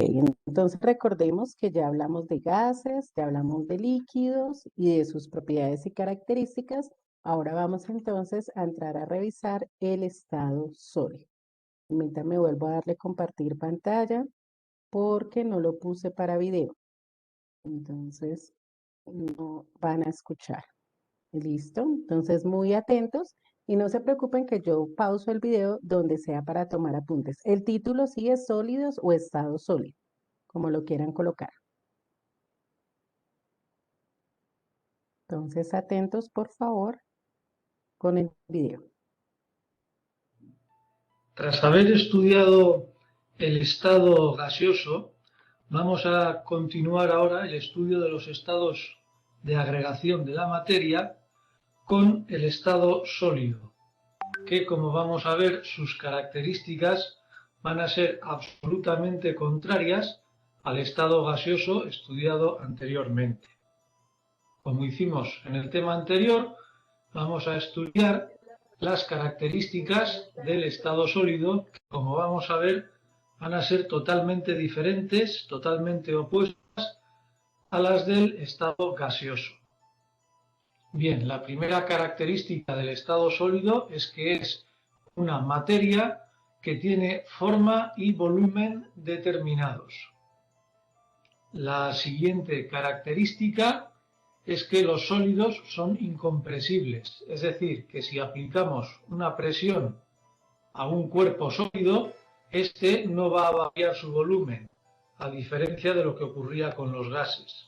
Entonces recordemos que ya hablamos de gases, ya hablamos de líquidos y de sus propiedades y características. Ahora vamos entonces a entrar a revisar el estado sólido. Permítame, vuelvo a darle compartir pantalla porque no lo puse para video. Entonces no van a escuchar. ¿Listo? Entonces muy atentos y no se preocupen que yo pauso el video donde sea para tomar apuntes. El título sí es sólidos o estado sólido, como lo quieran colocar. Entonces atentos por favor con el video. Tras haber estudiado el estado gaseoso, vamos a continuar ahora el estudio de los estados de agregación de la materia con el estado sólido, que como vamos a ver sus características van a ser absolutamente contrarias al estado gaseoso estudiado anteriormente. Como hicimos en el tema anterior, vamos a estudiar las características del estado sólido, que como vamos a ver van a ser totalmente diferentes, totalmente opuestas a las del estado gaseoso. Bien, la primera característica del estado sólido es que es una materia que tiene forma y volumen determinados. La siguiente característica es que los sólidos son incompresibles, es decir, que si aplicamos una presión a un cuerpo sólido, este no va a variar su volumen, a diferencia de lo que ocurría con los gases.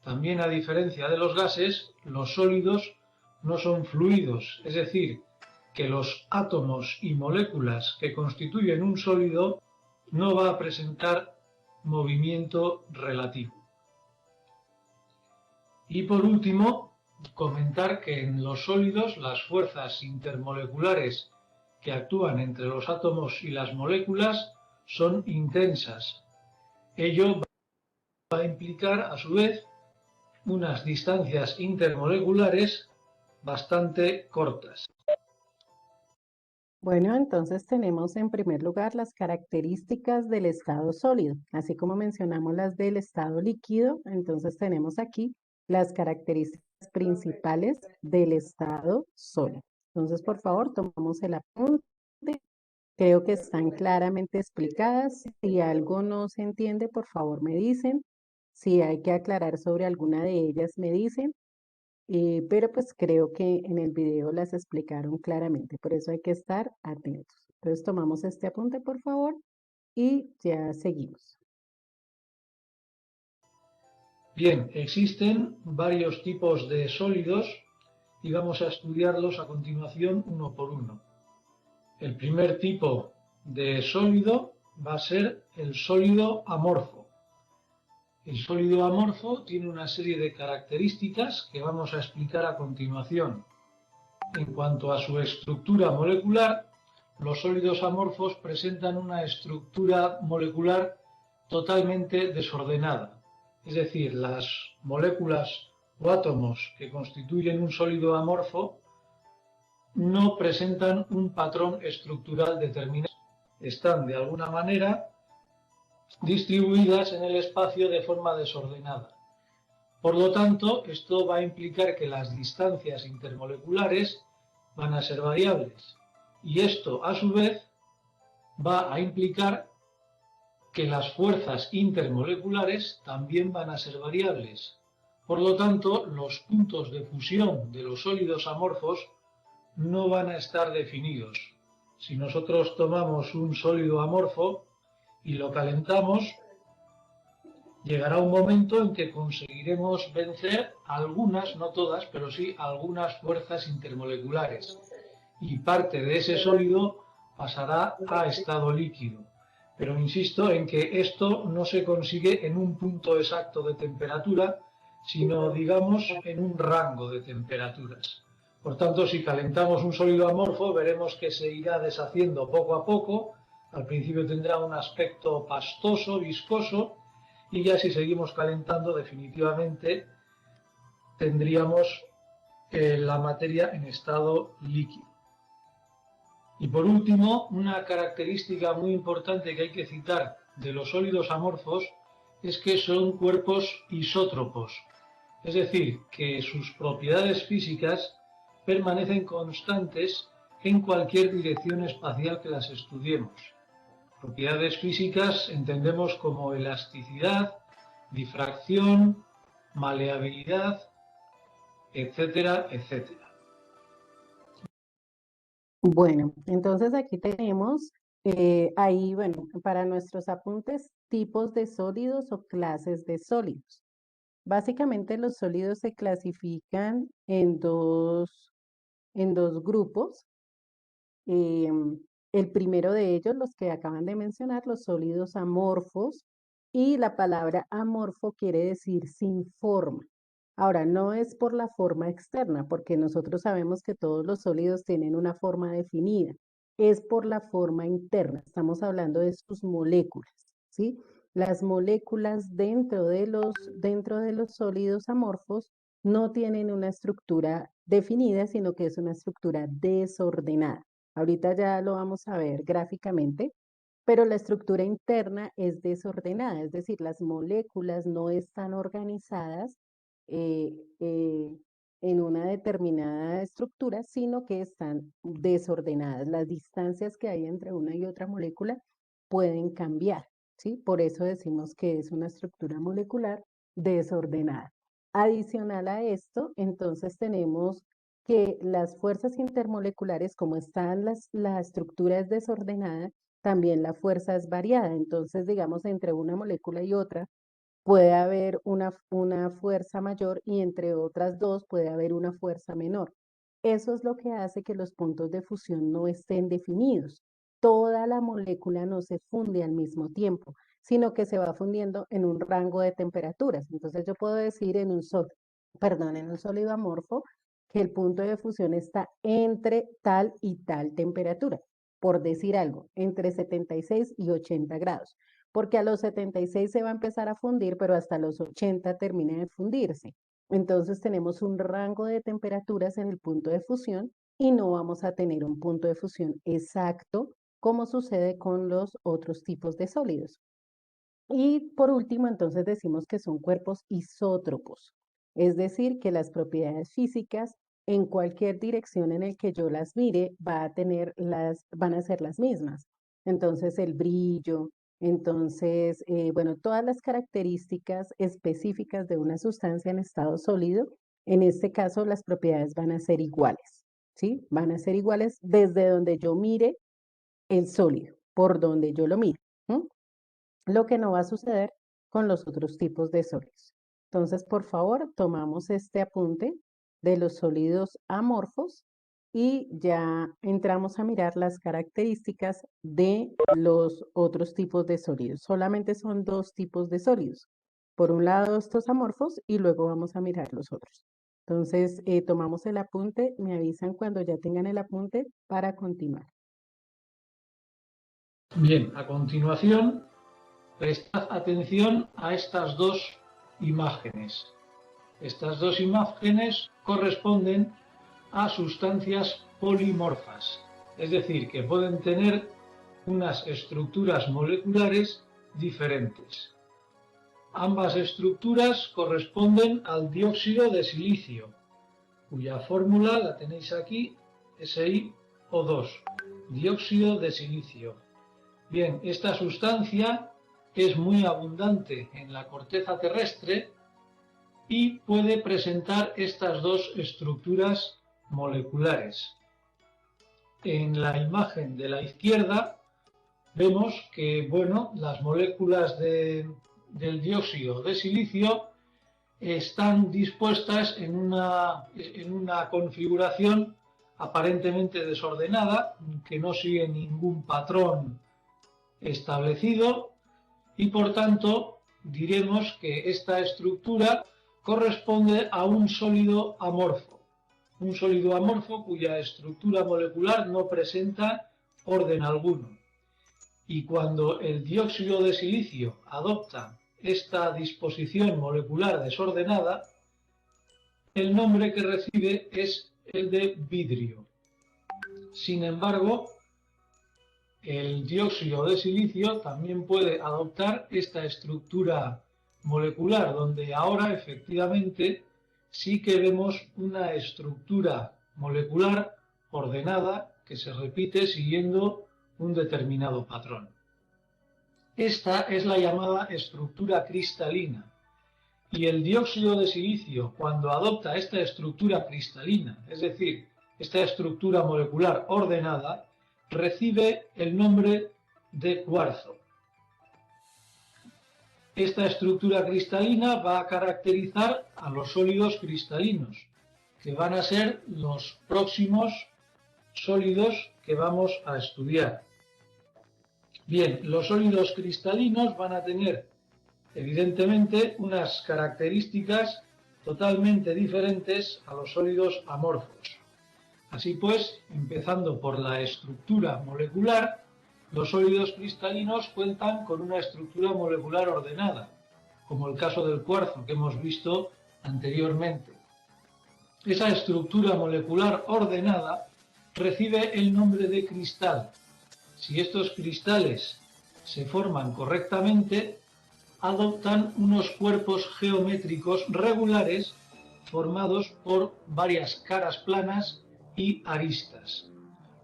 También, a diferencia de los gases, los sólidos no son fluidos, es decir, que los átomos y moléculas que constituyen un sólido no va a presentar movimiento relativo. Y por último, comentar que en los sólidos las fuerzas intermoleculares que actúan entre los átomos y las moléculas son intensas. Ello va a implicar, a su vez, unas distancias intermoleculares bastante cortas. Bueno, entonces tenemos en primer lugar las características del estado sólido, así como mencionamos las del estado líquido, entonces tenemos aquí las características principales del estado sólido. Entonces, por favor, tomamos el apunte. Creo que están claramente explicadas. Si algo no se entiende, por favor me dicen. Si hay que aclarar sobre alguna de ellas, me dicen. Pero pues creo que en el video las explicaron claramente, por eso hay que estar atentos. Entonces tomamos este apunte, por favor, y ya seguimos. Bien, existen varios tipos de sólidos y vamos a estudiarlos a continuación uno por uno. El primer tipo de sólido va a ser el sólido amorfo. El sólido amorfo tiene una serie de características que vamos a explicar a continuación. En cuanto a su estructura molecular, los sólidos amorfos presentan una estructura molecular totalmente desordenada. Es decir, las moléculas o átomos que constituyen un sólido amorfo no presentan un patrón estructural determinado. Están de alguna manera distribuidas en el espacio de forma desordenada. Por lo tanto, esto va a implicar que las distancias intermoleculares van a ser variables. Y esto, a su vez, va a implicar que las fuerzas intermoleculares también van a ser variables. Por lo tanto, los puntos de fusión de los sólidos amorfos no van a estar definidos. Si nosotros tomamos un sólido amorfo y lo calentamos, llegará un momento en que conseguiremos vencer algunas, no todas, pero sí algunas fuerzas intermoleculares. Y parte de ese sólido pasará a estado líquido. Pero insisto en que esto no se consigue en un punto exacto de temperatura, sino, digamos, en un rango de temperaturas. Por tanto, si calentamos un sólido amorfo, veremos que se irá deshaciendo poco a poco. Al principio tendrá un aspecto pastoso, viscoso, y ya si seguimos calentando, definitivamente tendríamos la materia en estado líquido. Y por último, una característica muy importante que hay que citar de los sólidos amorfos es que son cuerpos isótropos, es decir, que sus propiedades físicas permanecen constantes en cualquier dirección espacial que las estudiemos. Propiedades físicas entendemos como elasticidad, difracción, maleabilidad, etcétera, etcétera. Bueno, entonces aquí tenemos, ahí, bueno, para nuestros apuntes, tipos de sólidos o clases de sólidos. Básicamente los sólidos se clasifican en dos grupos. El primero de ellos, los que acaban de mencionar, los sólidos amorfos, y la palabra amorfo quiere decir sin forma. Ahora, no es por la forma externa, porque nosotros sabemos que todos los sólidos tienen una forma definida, es por la forma interna. Estamos hablando de sus moléculas, ¿sí? Las moléculas dentro de los sólidos amorfos no tienen una estructura definida, sino que es una estructura desordenada. Ahorita ya lo vamos a ver gráficamente, pero la estructura interna es desordenada, es decir, las moléculas no están organizadas eh, eh, en una determinada estructura, sino que están desordenadas. Las distancias que hay entre una y otra molécula pueden cambiar, ¿sí? Por eso decimos que es una estructura molecular desordenada. Adicional a esto, entonces tenemos que las fuerzas intermoleculares, como están la estructura es desordenada, también la fuerza es variada. Entonces, digamos, entre una molécula y otra puede haber una fuerza mayor y entre otras dos puede haber una fuerza menor. Eso es lo que hace que los puntos de fusión no estén definidos. Toda la molécula no se funde al mismo tiempo, sino que se va fundiendo en un rango de temperaturas. Entonces yo puedo decir en un sólido amorfo que el punto de fusión está entre tal y tal temperatura, por decir algo, entre 76 y 80 grados, porque a los 76 se va a empezar a fundir, pero hasta los 80 termina de fundirse. Entonces tenemos un rango de temperaturas en el punto de fusión y no vamos a tener un punto de fusión exacto como sucede con los otros tipos de sólidos. Y por último, entonces decimos que son cuerpos isótropos, es decir, que las propiedades físicas en cualquier dirección en el que yo las mire van a ser las mismas. Entonces el brillo, entonces, bueno, todas las características específicas de una sustancia en estado sólido, en este caso las propiedades van a ser iguales, ¿sí? Van a ser iguales desde donde yo mire el sólido, por donde yo lo mire. ¿Mm? Lo que no va a suceder con los otros tipos de sólidos. Entonces, por favor, tomamos este apunte de los sólidos amorfos y ya entramos a mirar las características de los otros tipos de sólidos. Solamente son dos tipos de sólidos. Por un lado, estos amorfos y luego vamos a mirar los otros. Entonces, tomamos el apunte, me avisan cuando ya tengan el apunte para continuar. Bien, a continuación, prestad atención a estas dos imágenes. Estas dos imágenes corresponden a sustancias polimorfas, es decir, que pueden tener unas estructuras moleculares diferentes. Ambas estructuras corresponden al dióxido de silicio, cuya fórmula la tenéis aquí, SiO2, dióxido de silicio. Bien, esta sustancia es muy abundante en la corteza terrestre y puede presentar estas dos estructuras moleculares. En la imagen de la izquierda vemos que, bueno, las moléculas del dióxido de silicio están dispuestas en una configuración aparentemente desordenada, que no sigue ningún patrón establecido y por tanto diremos que esta estructura corresponde a un sólido amorfo cuya estructura molecular no presenta orden alguno. Y cuando el dióxido de silicio adopta esta disposición molecular desordenada, el nombre que recibe es el de vidrio. Sin embargo, el dióxido de silicio también puede adoptar esta estructura molecular, donde ahora efectivamente sí que vemos una estructura molecular ordenada que se repite siguiendo un determinado patrón. Esta es la llamada estructura cristalina. Y el dióxido de silicio, cuando adopta esta estructura cristalina, es decir, esta estructura molecular ordenada, recibe el nombre de cuarzo. Esta estructura cristalina va a caracterizar a los sólidos cristalinos, que van a ser los próximos sólidos que vamos a estudiar. Bien, los sólidos cristalinos van a tener evidentemente unas características totalmente diferentes a los sólidos amorfos. Así pues, empezando por la estructura molecular, los sólidos cristalinos cuentan con una estructura molecular ordenada, como el caso del cuarzo que hemos visto anteriormente. Esa estructura molecular ordenada recibe el nombre de cristal. Si estos cristales se forman correctamente, adoptan unos cuerpos geométricos regulares formados por varias caras planas y aristas,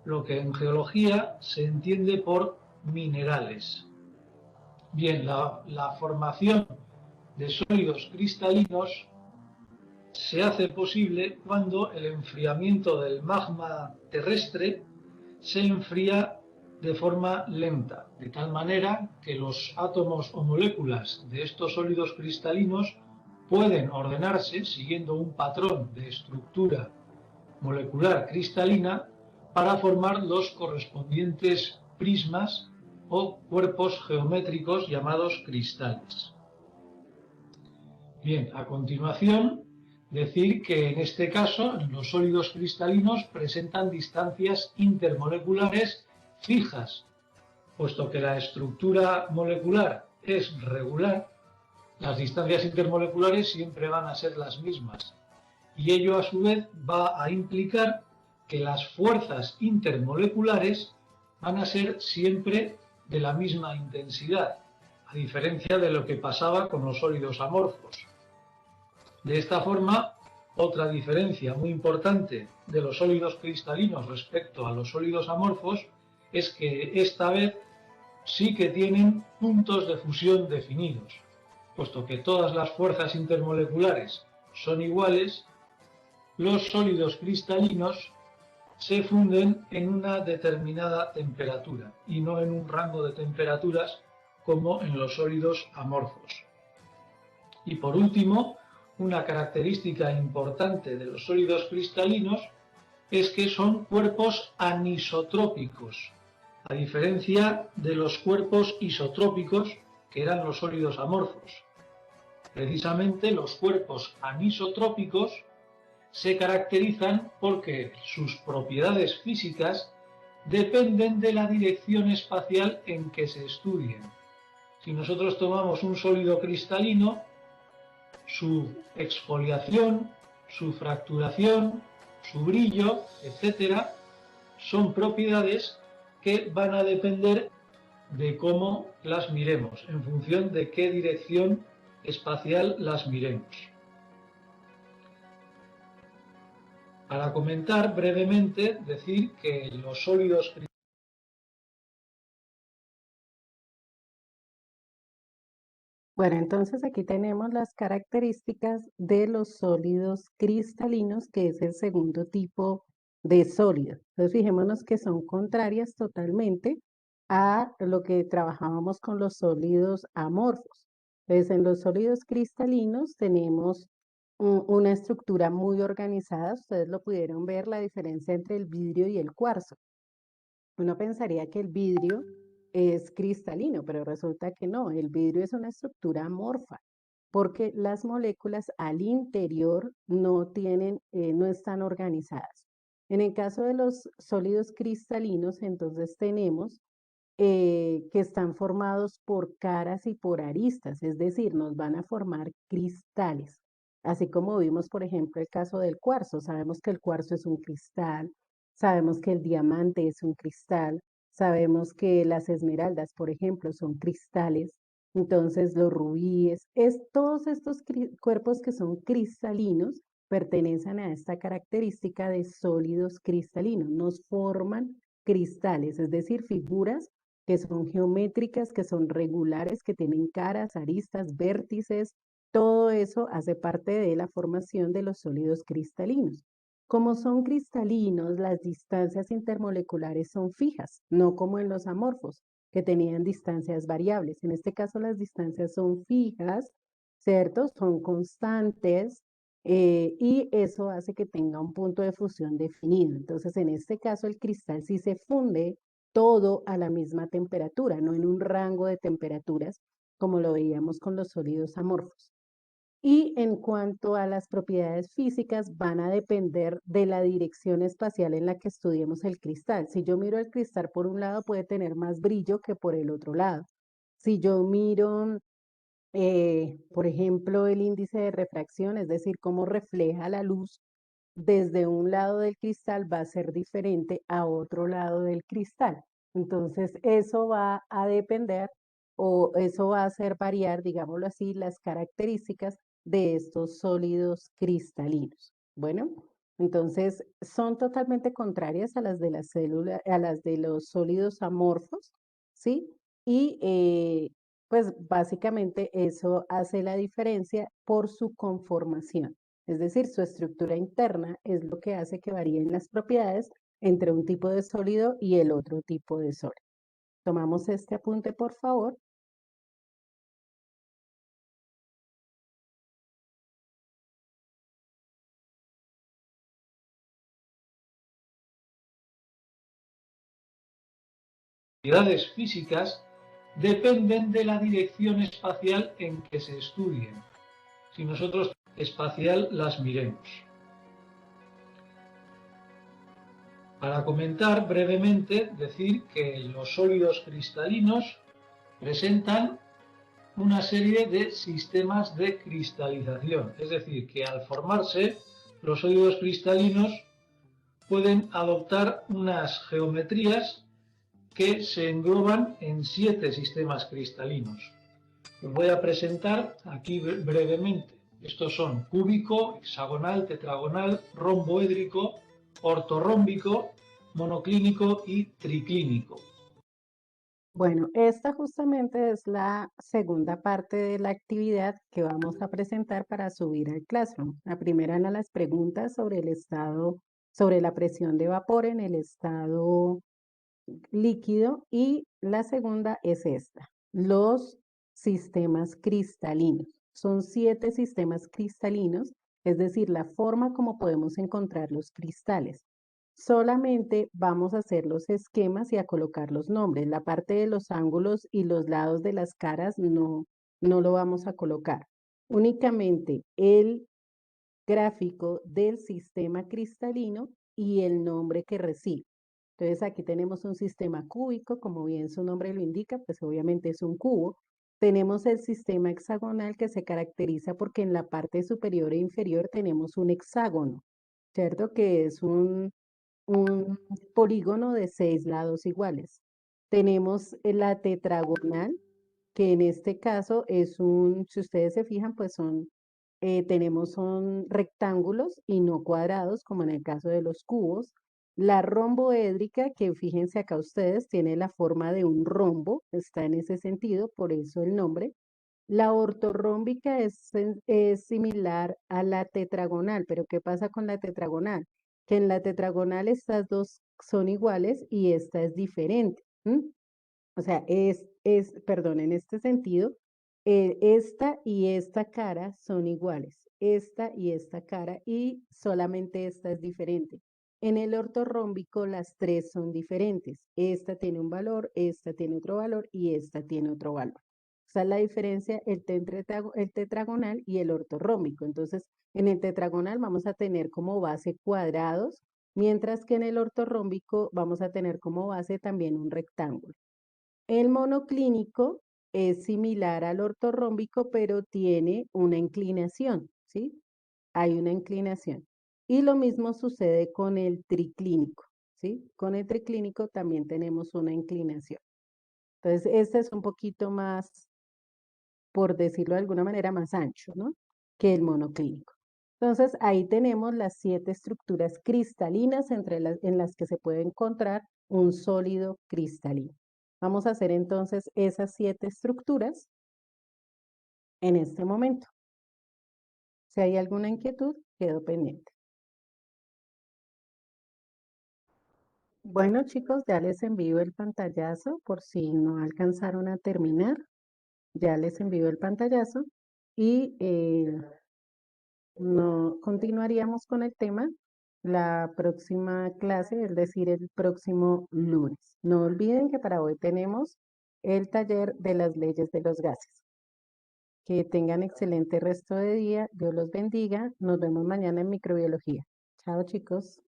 lo que en geología se entiende por minerales. Bien, la formación de sólidos cristalinos se hace posible cuando el enfriamiento del magma terrestre se enfría de forma lenta, de tal manera que los átomos o moléculas de estos sólidos cristalinos pueden ordenarse siguiendo un patrón de estructura molecular cristalina para formar los correspondientes prismas o cuerpos geométricos llamados cristales. Bien, a continuación, decir que en este caso los sólidos cristalinos presentan distancias intermoleculares fijas, puesto que la estructura molecular es regular, las distancias intermoleculares siempre van a ser las mismas, y ello a su vez va a implicar que las fuerzas intermoleculares van a ser siempre de la misma intensidad, a diferencia de lo que pasaba con los sólidos amorfos. De esta forma, otra diferencia muy importante de los sólidos cristalinos respecto a los sólidos amorfos es que esta vez sí que tienen puntos de fusión definidos, puesto que todas las fuerzas intermoleculares son iguales. Los sólidos cristalinos se funden en una determinada temperatura y no en un rango de temperaturas como en los sólidos amorfos. Y por último, una característica importante de los sólidos cristalinos es que son cuerpos anisotrópicos, a diferencia de los cuerpos isotrópicos que eran los sólidos amorfos. Precisamente los cuerpos anisotrópicos se caracterizan porque sus propiedades físicas dependen de la dirección espacial en que se estudien. Si nosotros tomamos un sólido cristalino, su exfoliación, su fracturación, su brillo, etcétera, son propiedades que van a depender de cómo las miremos, en función de qué dirección espacial las miremos. Para comentar brevemente, decir que los sólidos cristalinos. Bueno, entonces aquí tenemos las características de los sólidos cristalinos, que es el segundo tipo de sólido. Entonces fijémonos que son contrarias totalmente a lo que trabajábamos con los sólidos amorfos. Entonces en los sólidos cristalinos tenemos una estructura muy organizada. Ustedes lo pudieron ver, la diferencia entre el vidrio y el cuarzo. Uno pensaría que el vidrio es cristalino, pero resulta que no, el vidrio es una estructura amorfa, porque las moléculas al interior no tienen, no están organizadas. En el caso de los sólidos cristalinos, entonces tenemos que están formados por caras y por aristas, es decir, nos van a formar cristales. Así como vimos, por ejemplo, el caso del cuarzo. Sabemos que el cuarzo es un cristal, sabemos que el diamante es un cristal, Sabemos que las esmeraldas, por ejemplo, son cristales, entonces los rubíes, todos estos cuerpos que son cristalinos pertenecen a esta característica de sólidos cristalinos, nos forman cristales, es decir, figuras que son geométricas, que son regulares, que tienen caras, aristas, vértices, todo eso hace parte de la formación de los sólidos cristalinos. Como son cristalinos, las distancias intermoleculares son fijas, no como en los amorfos, que tenían distancias variables. En este caso, las distancias son fijas, ¿cierto? Son constantes y eso hace que tenga un punto de fusión definido. Entonces, en este caso, el cristal sí se funde todo a la misma temperatura, no en un rango de temperaturas como lo veíamos con los sólidos amorfos. Y en cuanto a las propiedades físicas, van a depender de la dirección espacial en la que estudiemos el cristal. Si yo miro el cristal por un lado, puede tener más brillo que por el otro lado. Si yo miro, por ejemplo, el índice de refracción, es decir, cómo refleja la luz desde un lado del cristal, va a ser diferente a otro lado del cristal. Entonces, eso va a depender o eso va a hacer variar, digámoslo así, las características de estos sólidos cristalinos. Bueno, entonces son totalmente contrarias a las de las células, a las de los sólidos amorfos, ¿sí? Y pues básicamente eso hace la diferencia por su conformación. Es decir, su estructura interna es lo que hace que varíen las propiedades entre un tipo de sólido y el otro tipo de sólido. Tomamos este apunte, por favor. Propiedades físicas dependen de la dirección espacial en que se estudien, si nosotros espacial las miremos. Para comentar brevemente, decir que los sólidos cristalinos presentan una serie de sistemas de cristalización, es decir, que al formarse los sólidos cristalinos pueden adoptar unas geometrías que se engloban en 7 sistemas cristalinos. Os voy a presentar aquí brevemente. Estos son cúbico, hexagonal, tetragonal, romboédrico, ortorrómbico, monoclínico y triclínico. Bueno, esta justamente es la segunda parte de la actividad que vamos a presentar para subir al Classroom. La primera eran las preguntas sobre el estado, sobre la presión de vapor en el estado líquido y la segunda es esta, los sistemas cristalinos. Son 7 sistemas cristalinos, es decir, la forma como podemos encontrar los cristales. Solamente vamos a hacer los esquemas y a colocar los nombres. La parte de los ángulos y los lados de las caras no lo vamos a colocar. Únicamente el gráfico del sistema cristalino y el nombre que recibe. Entonces aquí tenemos un sistema cúbico, como bien su nombre lo indica, pues obviamente es un cubo. Tenemos el sistema hexagonal que se caracteriza porque en la parte superior e inferior tenemos un hexágono, ¿cierto? Que es un polígono de 6 lados iguales. Tenemos la tetragonal, que en este caso es si ustedes se fijan, pues son rectángulos y no cuadrados, como en el caso de los cubos. La romboédrica, que fíjense acá ustedes, tiene la forma de un rombo, está en ese sentido, por eso el nombre. La ortorrómbica es similar a la tetragonal, pero ¿qué pasa con la tetragonal? Que en la tetragonal estas dos son iguales y esta es diferente. O sea, perdón, en este sentido, esta y esta cara son iguales, esta y esta cara, y solamente esta es diferente. En el ortorrómbico las tres son diferentes. Esta tiene un valor, esta tiene otro valor y esta tiene otro valor. Esa es la diferencia entre el tetragonal y el ortorrómbico. Entonces, en el tetragonal vamos a tener como base cuadrados, mientras que en el ortorrómbico vamos a tener como base también un rectángulo. El monoclínico es similar al ortorrómbico, pero tiene una inclinación, ¿sí? Hay una inclinación. Y lo mismo sucede con el triclínico. ¿sí? Con el triclínico también tenemos una inclinación. Entonces, este es un poquito más, por decirlo de alguna manera, más ancho, ¿no? Que el monoclínico. Entonces, ahí tenemos las 7 estructuras cristalinas en las que se puede encontrar un sólido cristalino. Vamos a hacer entonces esas 7 estructuras en este momento. Si hay alguna inquietud, quedo pendiente. Bueno, chicos, ya les envío el pantallazo por si no alcanzaron a terminar. Ya les envío el pantallazo y no continuaríamos con el tema la próxima clase, es decir, el próximo lunes. No olviden que para hoy tenemos el taller de las leyes de los gases. Que tengan excelente resto de día. Dios los bendiga. Nos vemos mañana en microbiología. Chao, chicos.